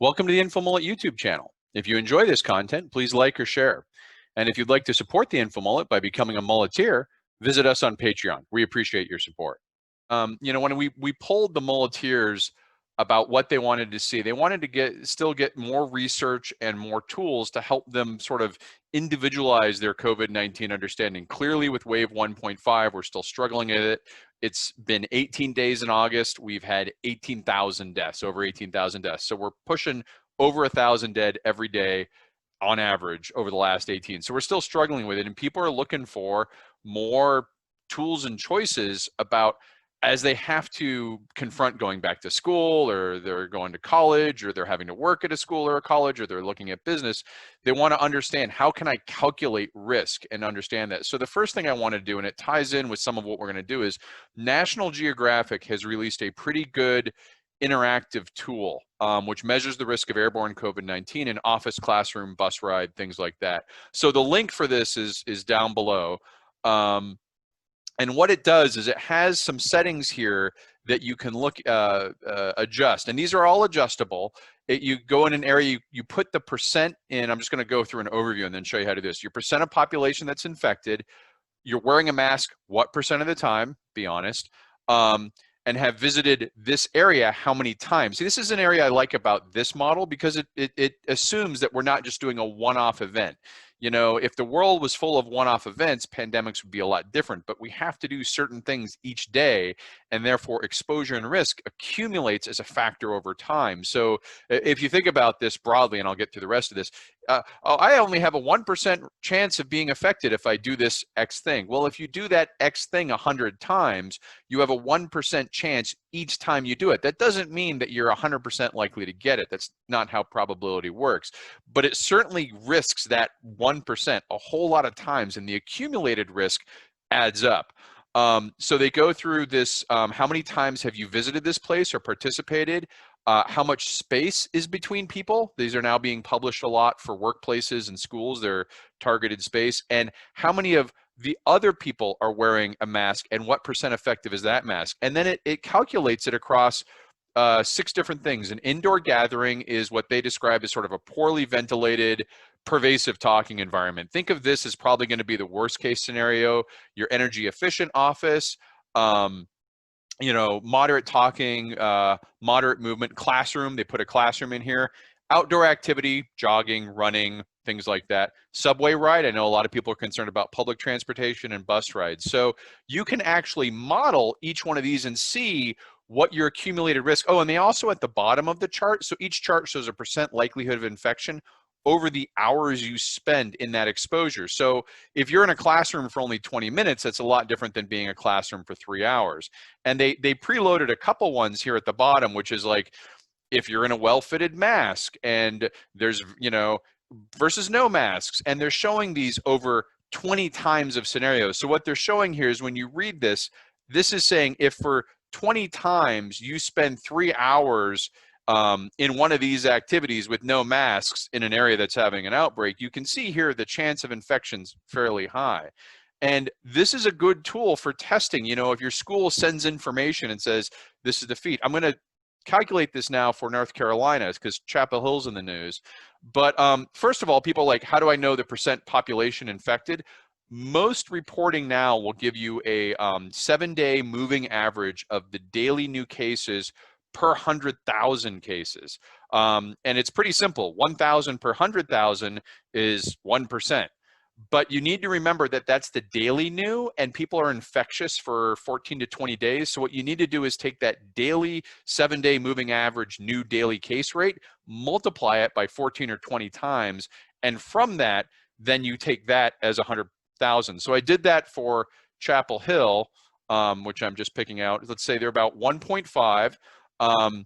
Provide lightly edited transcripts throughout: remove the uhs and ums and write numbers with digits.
Welcome to the InfoMullet YouTube channel. If you enjoy this content, please like or share. And if you'd like to support the InfoMullet by becoming a mulleteer, visit us on Patreon. We appreciate your support. When we polled the mulleteers about what they wanted to see, they wanted to still get more research and more tools to help them sort of individualize their COVID-19 understanding. Clearly with wave 1.5, we're still struggling at it. It's been 18 days in August. We've had 18,000 deaths, over 18,000 deaths. So we're pushing over 1,000 dead every day on average over the last 18. So we're still struggling with it. And people are looking for more tools and choices about as they have to confront going back to school, or they're going to college, or they're having to work at a school or a college, or they're looking at business. They want to understand, how can I calculate risk and understand that? So the first thing I want to do, and it ties in with some of what we're going to do, is National Geographic has released a pretty good interactive tool, which measures the risk of airborne COVID-19 in office, classroom, bus ride, things like that. So the link for this is down below. And what it does is it has some settings here that you can adjust. And these are all adjustable. You go in an area, you put the percent in. I'm just going to go through an overview and then show you how to do this. Your percent of population that's infected, you're wearing a mask what percent of the time, be honest, and have visited this area how many times. See, this is an area I like about this model because it assumes that we're not just doing a one-off event. You know, if the world was full of one-off events, pandemics would be a lot different, but we have to do certain things each day, and therefore exposure and risk accumulates as a factor over time. So if you think about this broadly, and I'll get to the rest of this, I only have a 1% chance of being affected if I do this X thing. Well, if you do that X thing 100 times, you have a 1% chance each time you do it. That doesn't mean that you're 100% likely to get it. That's not how probability works. But it certainly risks that 1% a whole lot of times, and the accumulated risk adds up. So they go through this, how many times have you visited this place or participated? How much space is between people? These are now being published a lot for workplaces and schools, their targeted space. And how many of the other people are wearing a mask, and what percent effective is that mask? And then it calculates it across 6 different things. An indoor gathering is what they describe as sort of a poorly ventilated, pervasive talking environment. Think of this as probably going to be the worst case scenario. Your energy efficient office, moderate talking, moderate movement. Classroom, they put a classroom in here. Outdoor activity, jogging, running, things like that. Subway ride, I know a lot of people are concerned about public transportation and bus rides. So you can actually model each one of these and see what your accumulated risk. Oh, and they also at the bottom of the chart, so each chart shows a percent likelihood of infection over the hours you spend in that exposure. So if you're in a classroom for only 20 minutes, that's a lot different than being a classroom for 3 hours. And they preloaded a couple ones here at the bottom, which is like, if you're in a well-fitted mask, and there's, versus no masks, and they're showing these over 20 times of scenarios. So what they're showing here is, when you read this, this is saying if for 20 times you spend 3 hours in one of these activities with no masks in an area that's having an outbreak, you can see here the chance of infection's fairly high. And this is a good tool for testing. If your school sends information and says, this is the feat, I'm going to calculate this now for North Carolina because Chapel Hill's in the news. But first of all, people are like, how do I know the percent population infected? Most reporting now will give you a 7-day moving average of the daily new cases per 100,000 cases. And it's pretty simple. 1,000 per 100,000 is 1%. But you need to remember that that's the daily new, and people are infectious for 14 to 20 days. So what you need to do is take that daily 7-day moving average new daily case rate, multiply it by 14 or 20 times, and from that, then you take that as 100,000. So I did that for Chapel Hill, which I'm just picking out. Let's say they're about 1.5.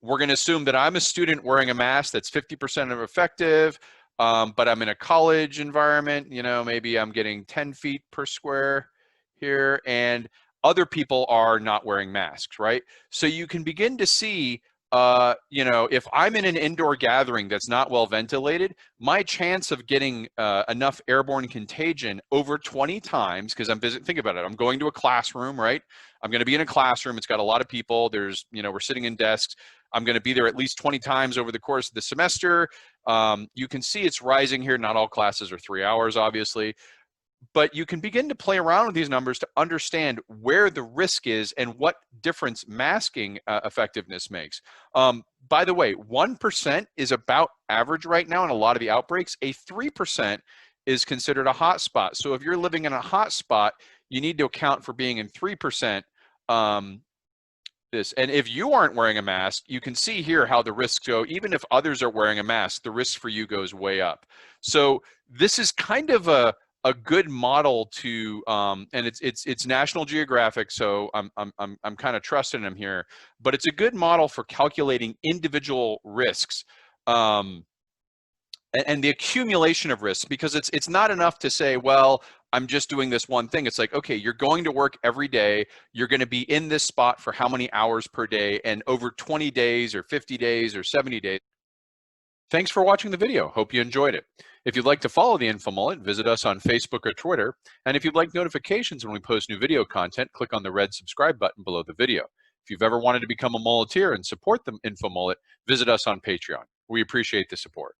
We're going to assume that I'm a student wearing a mask that's 50% effective, but I'm in a college environment. Maybe I'm getting 10 feet per square here, and other people are not wearing masks, right? So you can begin to see you know, if I'm in an indoor gathering that's not well ventilated, my chance of getting enough airborne contagion over 20 times, because think about it, I'm going to a classroom, right? I'm going to be in a classroom. It's got a lot of people. There's, you know, we're sitting in desks. I'm going to be there at least 20 times over the course of the semester. You can see it's rising here. Not all classes are 3 hours, obviously, but you can begin to play around with these numbers to understand where the risk is and what difference masking effectiveness makes. By the way, 1% is about average right now in a lot of the outbreaks. A 3% is considered a hot spot. So if you're living in a hot spot, you need to account for being in 3%. And if you aren't wearing a mask, you can see here how the risks go. Even if others are wearing a mask, the risk for you goes way up. So this is kind of a good model to, and it's National Geographic, so I'm kind of trusting them here, but it's a good model for calculating individual risks. And the accumulation of risks, because it's not enough to say, well, I'm just doing this one thing. It's like, okay, you're going to work every day. You're going to be in this spot for how many hours per day, and over 20 days or 50 days or 70 days. Thanks for watching the video. Hope you enjoyed it. If you'd like to follow the InfoMullet, visit us on Facebook or Twitter. And if you'd like notifications when we post new video content, click on the red subscribe button below the video. If you've ever wanted to become a mulleteer and support the InfoMullet, visit us on Patreon. We appreciate the support.